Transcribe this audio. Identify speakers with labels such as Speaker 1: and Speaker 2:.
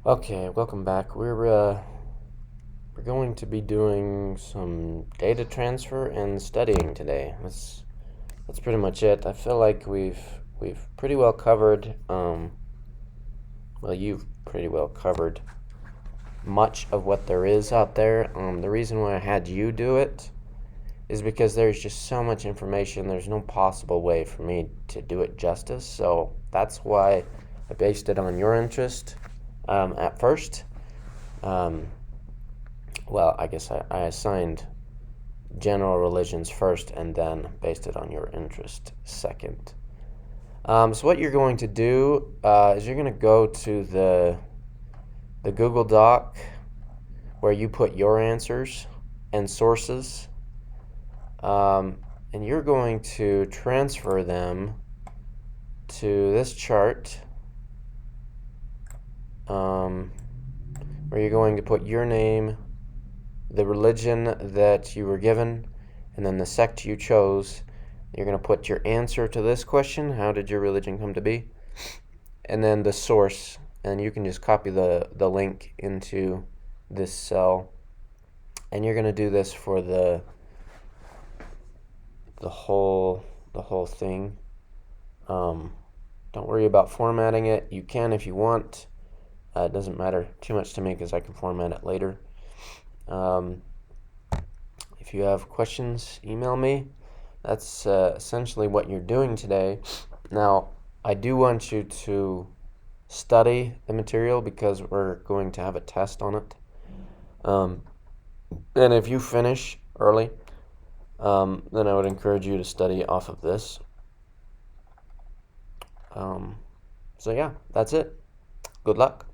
Speaker 1: Okay, welcome back. We're going to be doing some data transfer and studying today. That's pretty much it. I feel like we've pretty well covered. Well, you've pretty well covered much of what there is out there. The reason why I had you do it is because there's just so much information. There's no possible way for me to do it justice. So that's why I based it on your interest at first. Um, well, I guess I assigned general religions first and then based it on your interest second. So what you're going to do is you're going to go to the Google Doc where you put your answers and sources, um, and you're going to transfer them to this chart, um, where you're going to put your name, the religion that you were given, and then the sect you chose. You're going to put your answer to this question: how did your religion come to be? And then the source, and you can just copy the link into this cell. And you're going to do this for the whole thing. Don't worry about formatting it. You can if you want. It doesn't matter too much to me because I can format it later. Um, if you have questions, email me. That's essentially what you're doing today. Now, I do want you to study the material because we're going to have a test on it. And if you finish early, then I would encourage you to study off of this. Um, so, yeah, that's it. Good luck.